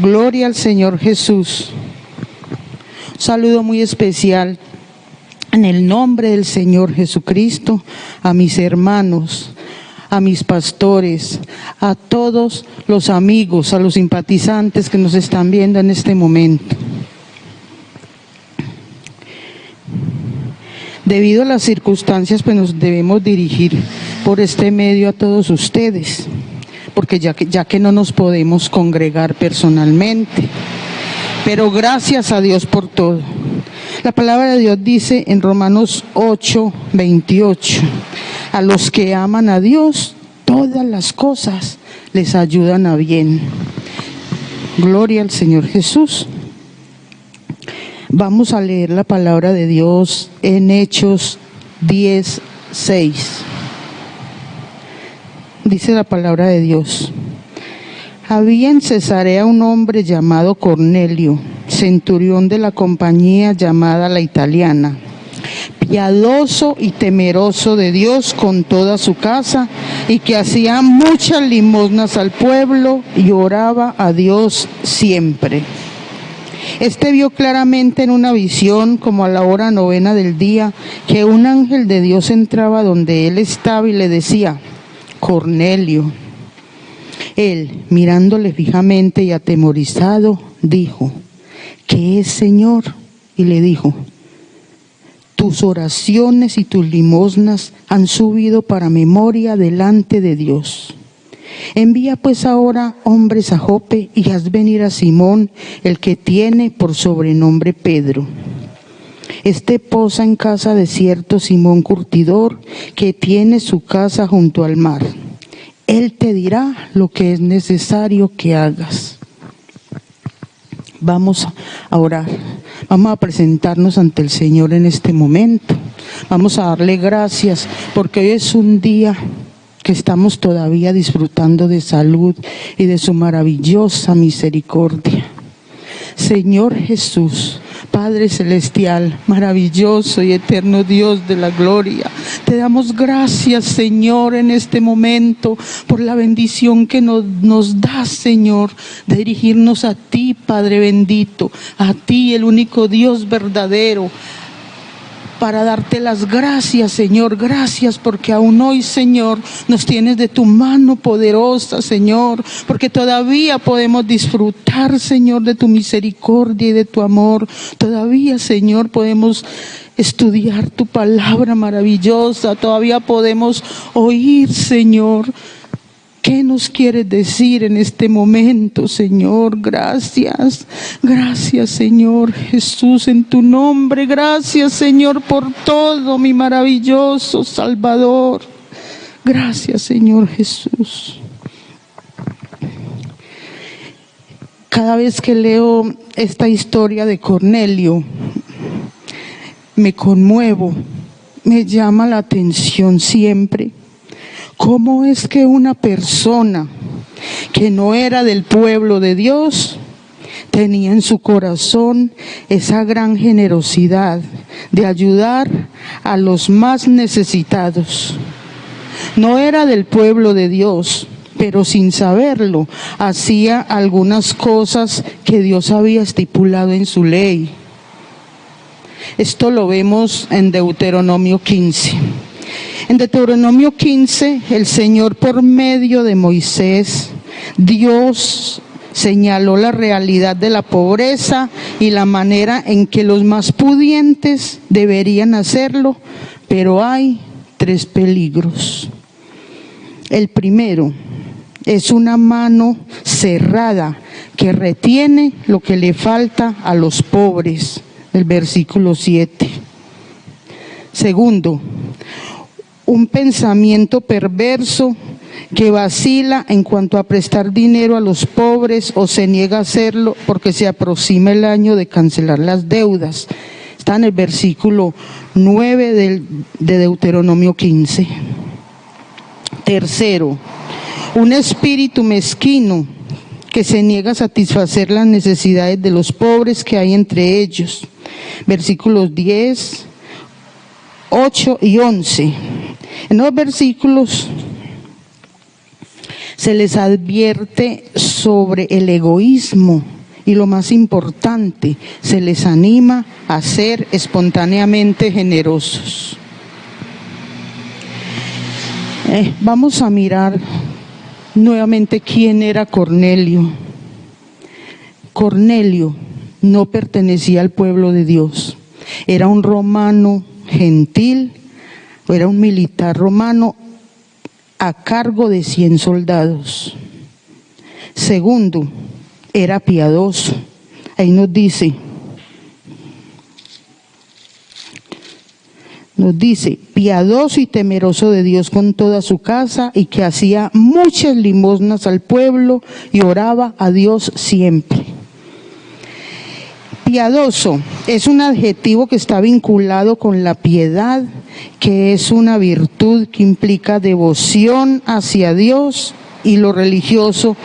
Gloria al Señor Jesús. Un saludo muy especial en el nombre del Señor Jesucristo a mis hermanos, a mis pastores, a todos los amigos, a los simpatizantes que nos están viendo en este momento. Debido a las circunstancias, pues nos debemos dirigir por este medio a todos ustedes, porque ya que no nos podemos congregar personalmente. Pero gracias a Dios por todo. La palabra de Dios dice en Romanos 8:28, a los que aman a Dios, todas las cosas les ayudan a bien. Gloria al Señor Jesús. Vamos a leer la palabra de Dios en Hechos 10:6. Dice la palabra de Dios: había en Cesarea un hombre llamado Cornelio, centurión de la compañía llamada La Italiana, piadoso y temeroso de Dios con toda su casa, y que hacía muchas limosnas al pueblo y oraba a Dios siempre. Este vio claramente en una visión, como a la hora 9 del día, que un ángel de Dios entraba donde él estaba y le decía: Cornelio. Él, mirándole fijamente y atemorizado, dijo: ¿qué es, Señor? Y le dijo: tus oraciones y tus limosnas han subido para memoria delante de Dios. Envía pues ahora hombres a Jope y haz venir a Simón, el que tiene por sobrenombre Pedro. Este posa en casa de cierto Simón curtidor, que tiene su casa junto al mar. Él te dirá lo que es necesario que hagas. Vamos a orar, vamos a presentarnos ante el Señor en este momento. Vamos a darle gracias porque hoy es un día que estamos todavía disfrutando de salud y de su maravillosa misericordia. Señor Jesús, Padre Celestial, maravilloso y eterno Dios de la gloria, te damos gracias, Señor, en este momento por la bendición que nos das, Señor, de dirigirnos a ti, Padre bendito, a ti, el único Dios verdadero, para darte las gracias, Señor. Gracias porque aún hoy, Señor, nos tienes de tu mano poderosa, Señor, porque todavía podemos disfrutar, Señor, de tu misericordia y de tu amor. Todavía, Señor, podemos estudiar tu palabra maravillosa. Todavía podemos oír, Señor, ¿qué nos quieres decir en este momento, Señor? Gracias, gracias, Señor Jesús, en tu nombre. Gracias, Señor, por todo, mi maravilloso Salvador. Gracias, Señor Jesús. Cada vez que leo esta historia de Cornelio, me conmuevo, me llama la atención siempre. ¿Cómo es que una persona que no era del pueblo de Dios tenía en su corazón esa gran generosidad de ayudar a los más necesitados? No era del pueblo de Dios, pero sin saberlo, hacía algunas cosas que Dios había estipulado en su ley. Esto lo vemos en Deuteronomio 15. En Deuteronomio 15, el Señor, por medio de Moisés, Dios señaló la realidad de la pobreza y la manera en que los más pudientes deberían hacerlo, pero hay 3 peligros. El primero es una mano cerrada que retiene lo que le falta a los pobres, el versículo 7. Segundo, un pensamiento perverso que vacila en cuanto a prestar dinero a los pobres o se niega a hacerlo porque se aproxima el año de cancelar las deudas. Está en el versículo 9 de Deuteronomio 15. Tercero, un espíritu mezquino que se niega a satisfacer las necesidades de los pobres que hay entre ellos. Versículos 10, 8 y 11. En los versículos Se les advierte sobre el egoísmo y lo más importante, se les anima a ser espontáneamente generosos. Vamos a mirar nuevamente quién era Cornelio. Cornelio no pertenecía al pueblo de Dios, era un romano gentil, era un militar romano a cargo de 100 soldados. Segundo, era piadoso. Ahí nos dice, piadoso y temeroso de Dios con toda su casa, y que hacía muchas limosnas al pueblo y oraba a Dios siempre. Piadoso es un adjetivo que está vinculado con la piedad, que es una virtud que implica devoción hacia Dios y lo religioso,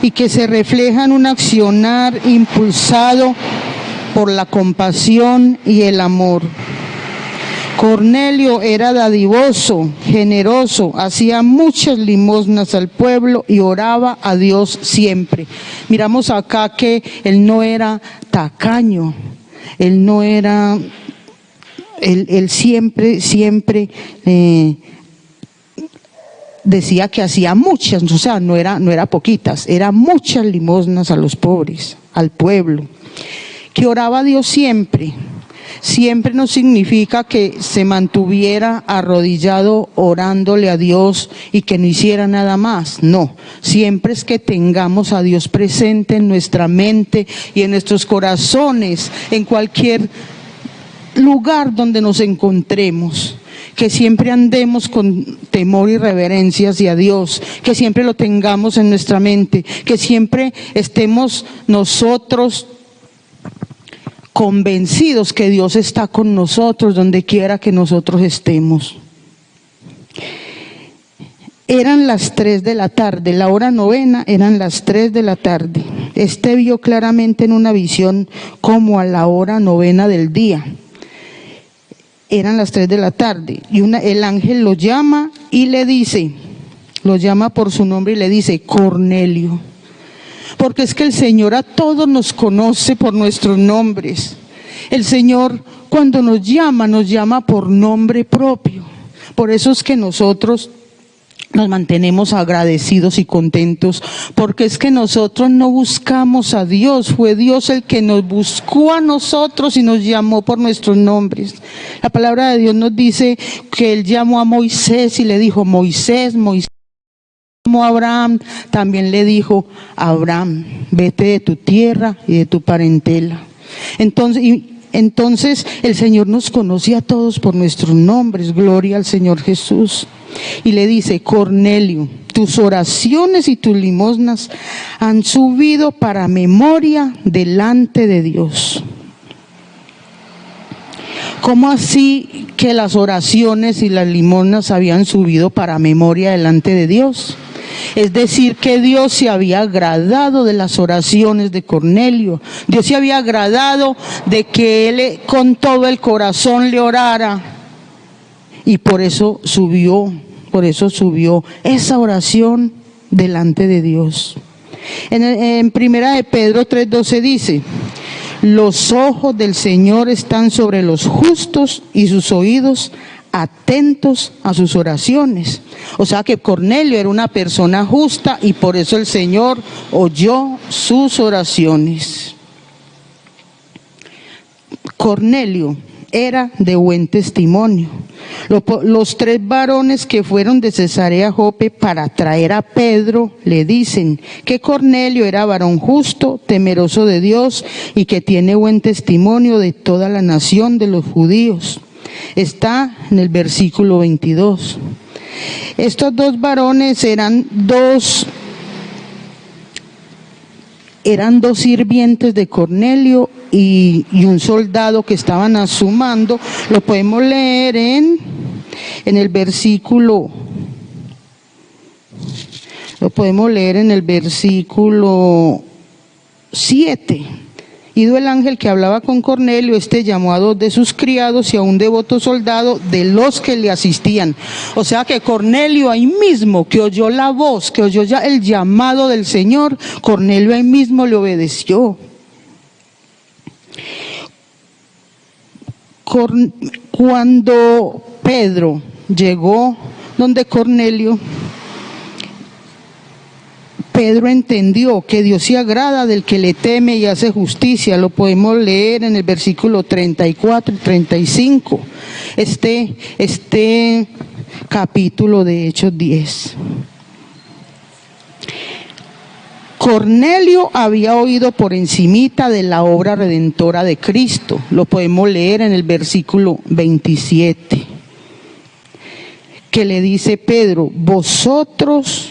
y que se refleja en un accionar impulsado por la compasión y el amor. Cornelio era dadivoso, generoso, hacía muchas limosnas al pueblo y oraba a Dios siempre. Miramos acá que él no era tacaño, él no era, él siempre decía que hacía muchas, o sea, no era poquitas, eran muchas limosnas a los pobres, al pueblo. Que oraba a Dios siempre. Siempre no significa que se mantuviera arrodillado orándole a Dios y que no hiciera nada más. No, siempre es que tengamos a Dios presente en nuestra mente y en nuestros corazones, en cualquier lugar donde nos encontremos. Que siempre andemos con temor y reverencia hacia Dios, que siempre lo tengamos en nuestra mente, que siempre estemos nosotros convencidos que Dios está con nosotros donde quiera que nosotros estemos. Eran las 3 de la tarde, la hora novena eran las 3 de la tarde. Vio claramente en una visión como a la hora novena del día. Eran las 3 de la tarde y el ángel lo llama y le dice, lo llama por su nombre y le dice, Cornelio. Porque es que el Señor a todos nos conoce por nuestros nombres. El Señor cuando nos llama por nombre propio. Por eso es que nosotros nos mantenemos agradecidos y contentos, porque es que nosotros no buscamos a Dios, fue Dios el que nos buscó a nosotros y nos llamó por nuestros nombres. La palabra de Dios nos dice que Él llamó a Moisés y le dijo, Moisés, como Abraham, también le dijo, Abraham, vete de tu tierra y de tu parentela. Entonces el Señor nos conoce a todos por nuestros nombres, gloria al Señor Jesús. Y le dice, Cornelio, tus oraciones y tus limosnas han subido para memoria delante de Dios. ¿Cómo así que las oraciones y las limosnas habían subido para memoria delante de Dios? Es decir, que Dios se había agradado de las oraciones de Cornelio. Dios se había agradado de que él con todo el corazón le orara. Y por eso subió esa oración delante de Dios. En Primera de Pedro 3:12 dice, los ojos del Señor están sobre los justos y sus oídos atentos a sus oraciones. O sea que Cornelio era una persona justa y por eso el Señor oyó sus oraciones. Cornelio era de buen testimonio. Los 3 varones que fueron de Cesarea a Jope para traer a Pedro le dicen que Cornelio era varón justo, temeroso de Dios y que tiene buen testimonio de toda la nación de los judíos. Está en el versículo 22. Estos 2 varones eran dos sirvientes de Cornelio y un soldado que estaban a su mando. Lo podemos leer en el versículo 7. Ido el ángel que hablaba con Cornelio, llamó a 2 de sus criados y a un devoto soldado de los que le asistían. O sea que Cornelio ahí mismo, que oyó la voz, que oyó ya el llamado del Señor, Cornelio ahí mismo le obedeció. Cuando Pedro llegó donde Cornelio, Pedro entendió que Dios se agrada del que le teme y hace justicia. Lo podemos leer en el versículo 34 y 35. Este capítulo de Hechos 10. Cornelio había oído por encimita de la obra redentora de Cristo. Lo podemos leer en el versículo 27. Que le dice Pedro, vosotros...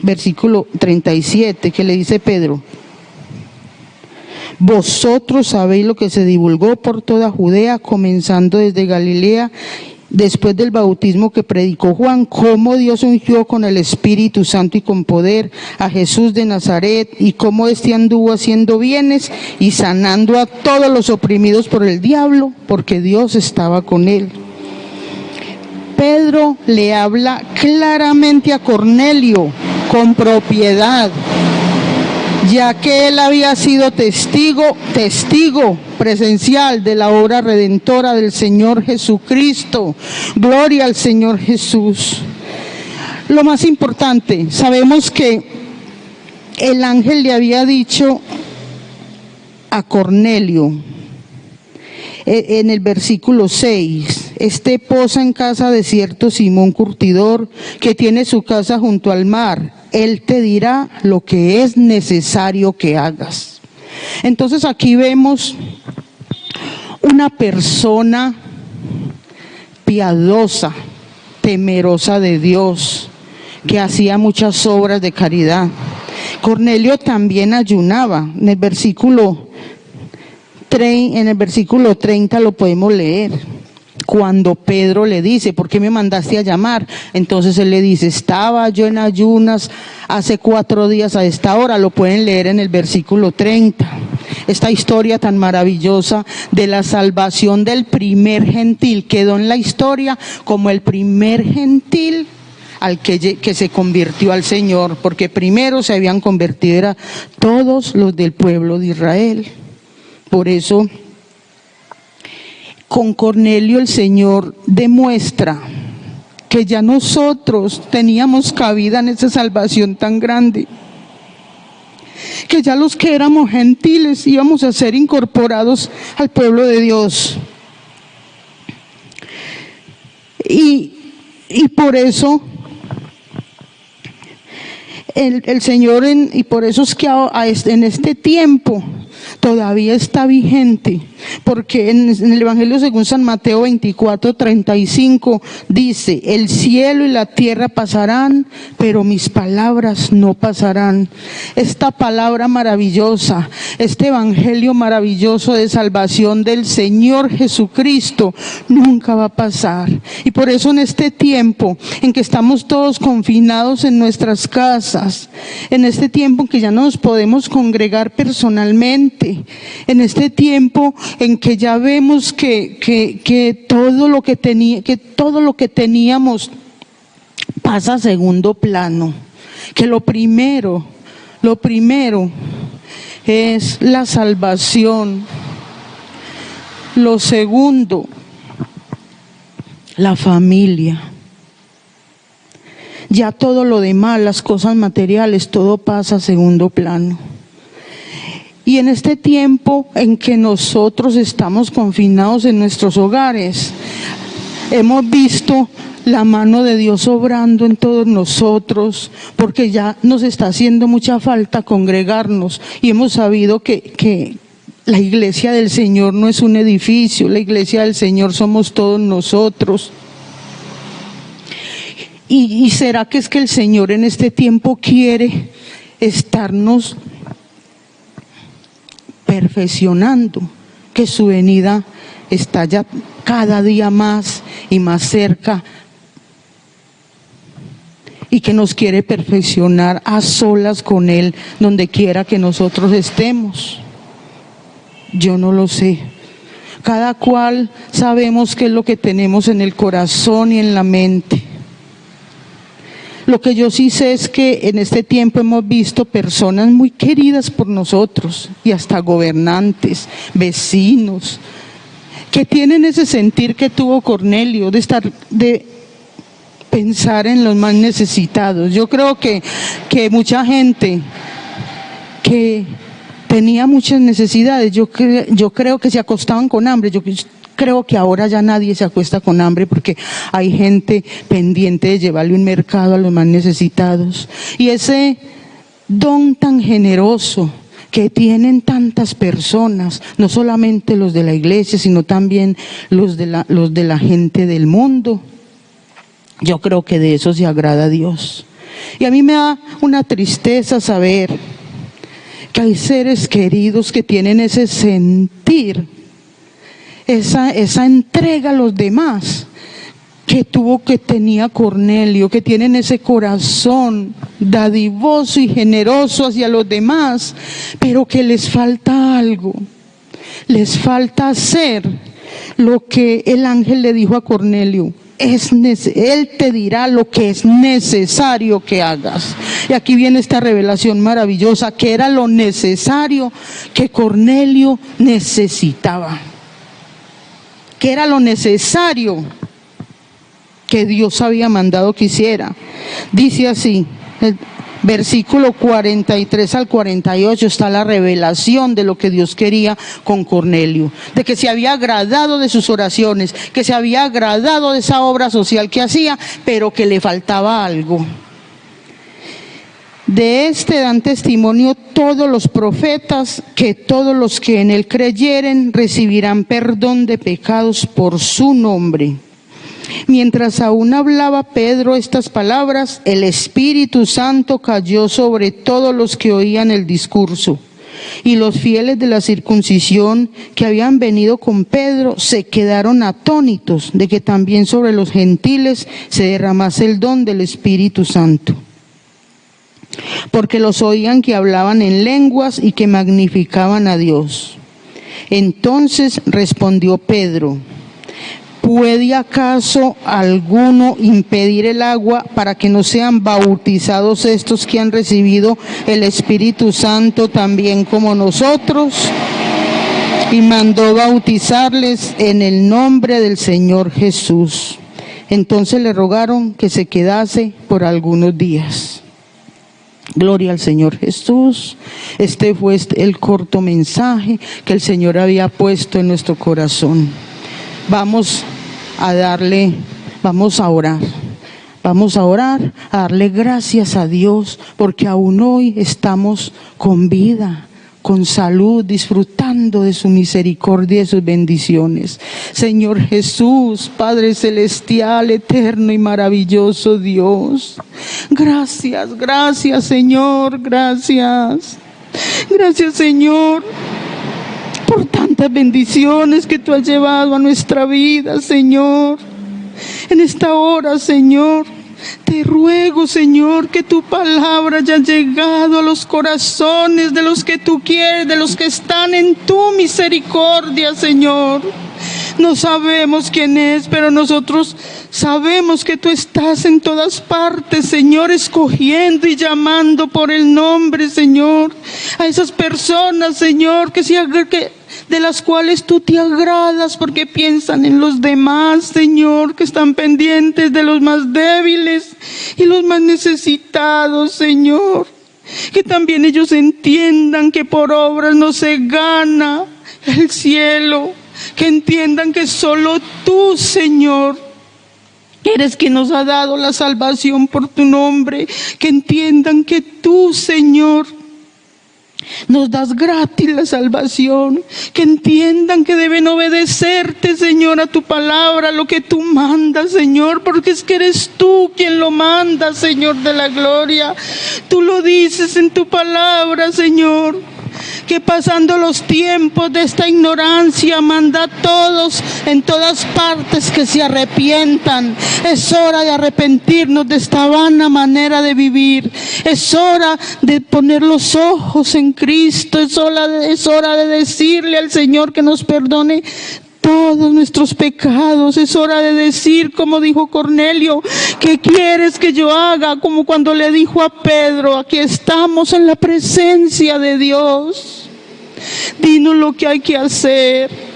Versículo 37, que le dice Pedro, vosotros sabéis lo que se divulgó por toda Judea, comenzando desde Galilea, después del bautismo que predicó Juan, cómo Dios ungió con el Espíritu Santo y con poder a Jesús de Nazaret, y cómo éste anduvo haciendo bienes y sanando a todos los oprimidos por el diablo, porque Dios estaba con él. Pedro le habla claramente a Cornelio con propiedad, ya que él había sido testigo presencial de la obra redentora del Señor Jesucristo. Gloria al Señor Jesús. Lo más importante, sabemos que el ángel le había dicho a Cornelio, en el versículo 6, posa en casa de cierto Simón curtidor, que tiene su casa junto al mar. Él te dirá lo que es necesario que hagas. Entonces aquí vemos una persona piadosa, temerosa de Dios, que hacía muchas obras de caridad. Cornelio también ayunaba. En el versículo 30 lo podemos leer. Cuando Pedro le dice, ¿por qué me mandaste a llamar? Entonces él le dice, estaba yo en ayunas hace 4 días a esta hora. Lo pueden leer en el versículo 30. Esta historia tan maravillosa de la salvación del primer gentil quedó en la historia como el primer gentil al que se convirtió al Señor, porque primero se habían convertido era todos los del pueblo de Israel. Por eso, con Cornelio el Señor demuestra que ya nosotros teníamos cabida en esa salvación tan grande, que ya los que éramos gentiles íbamos a ser incorporados al pueblo de Dios. Y por eso el Señor, y por eso es que en este tiempo todavía está vigente, porque en el Evangelio según San Mateo 24:35 dice, el cielo y la tierra pasarán, pero mis palabras no pasarán. Esta palabra maravillosa, este Evangelio maravilloso de salvación del Señor Jesucristo nunca va a pasar. Y por eso en este tiempo en que estamos todos confinados en nuestras casas, en este tiempo en que ya no nos podemos congregar personalmente, en este tiempo en que ya vemos que todo lo que teníamos pasa a segundo plano, que lo primero es la salvación, lo segundo, la familia. Ya todo lo demás, las cosas materiales, todo pasa a segundo plano. Y en este tiempo en que nosotros estamos confinados en nuestros hogares, hemos visto la mano de Dios obrando en todos nosotros, porque ya nos está haciendo mucha falta congregarnos, y hemos sabido que la iglesia del Señor no es un edificio, la iglesia del Señor somos todos nosotros. ¿Y será que es que el Señor en este tiempo quiere estarnos perfeccionando, que su venida está ya cada día más y más cerca? y que nos quiere perfeccionar a solas con Él, donde quiera que nosotros estemos. Yo no lo sé. Cada cual sabemos qué es lo que tenemos en el corazón y en la mente. Lo que yo sí sé es que en este tiempo hemos visto personas muy queridas por nosotros y hasta gobernantes, vecinos, que tienen ese sentir que tuvo Cornelio de pensar en los más necesitados. Yo creo que mucha gente que tenía muchas necesidades, yo creo que se acostaban con hambre. Yo creo que ahora ya nadie se acuesta con hambre porque hay gente pendiente de llevarle un mercado a los más necesitados. Y ese don tan generoso que tienen tantas personas, no solamente los de la iglesia, sino también los de la gente del mundo, yo creo que de eso se agrada a Dios. Y a mí me da una tristeza saber que hay seres queridos que tienen ese sentir, esa entrega a los demás que tenía Cornelio, que tienen ese corazón dadivoso y generoso hacia los demás, pero que les falta algo, les falta hacer lo que el ángel le dijo a Cornelio. Él te dirá lo que es necesario que hagas. Y aquí viene esta revelación maravillosa, que era lo necesario que Cornelio necesitaba. Que era lo necesario que Dios había mandado que hiciera. Dice así, el versículo 43 al 48 está la revelación de lo que Dios quería con Cornelio, de que se había agradado de sus oraciones, que se había agradado de esa obra social que hacía, pero que le faltaba algo. De este dan testimonio todos los profetas, que todos los que en él creyeren recibirán perdón de pecados por su nombre. Mientras aún hablaba Pedro estas palabras, el Espíritu Santo cayó sobre todos los que oían el discurso. Y los fieles de la circuncisión que habían venido con Pedro se quedaron atónitos de que también sobre los gentiles se derramase el don del Espíritu Santo. Porque los oían que hablaban en lenguas y que magnificaban a Dios. Entonces respondió Pedro: ¿puede acaso alguno impedir el agua para que no sean bautizados estos que han recibido el Espíritu Santo también como nosotros? Y mandó bautizarles en el nombre del Señor Jesús. Entonces le rogaron que se quedase por algunos días. Gloria al Señor Jesús. Este fue el corto mensaje que el Señor había puesto en nuestro corazón. Vamos a orar, a darle gracias a Dios, porque aún hoy estamos con vida, con salud, disfrutando de su misericordia y de sus bendiciones. Señor Jesús, Padre celestial, eterno y maravilloso Dios, gracias Señor, gracias Señor, por tantas bendiciones que tú has llevado a nuestra vida, Señor. En esta hora, Señor, te ruego, Señor, que tu palabra haya llegado a los corazones de los que tú quieres, de los que están en tu misericordia, Señor. No sabemos quién es, pero nosotros sabemos que tú estás en todas partes, Señor, escogiendo y llamando por el nombre, Señor, a esas personas, Señor, de las cuales tú te agradas porque piensan en los demás, Señor, que están pendientes de los más débiles y los más necesitados, Señor. Que también ellos entiendan que por obras no se gana el cielo. Que entiendan que solo tú, Señor, eres quien nos ha dado la salvación por tu nombre. Que entiendan que tú, Señor, nos das gratis la salvación. Que entiendan que deben obedecerte, Señor, a tu palabra, a lo que tú mandas, Señor, porque es que eres tú quien lo manda, Señor de la gloria. Tú lo dices en tu palabra, Señor, que pasando los tiempos de esta ignorancia, manda a todos en todas partes que se arrepientan. Es hora de arrepentirnos de esta vana manera de vivir. Es hora de poner los ojos en Cristo. Es hora de decirle al Señor que nos perdone todos nuestros pecados. Es hora de decir, como dijo Cornelio, ¿qué quieres que yo haga? Como cuando le dijo a Pedro, aquí estamos en la presencia de Dios. Dinos lo que hay que hacer.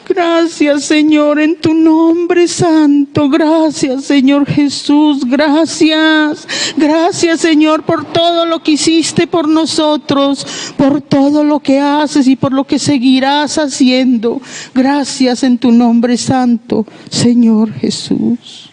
Gracias, Señor, en tu nombre santo. Gracias, Señor Jesús. Gracias. Gracias, Señor, por todo lo que hiciste por nosotros, por todo lo que haces y por lo que seguirás haciendo. Gracias en tu nombre santo, Señor Jesús.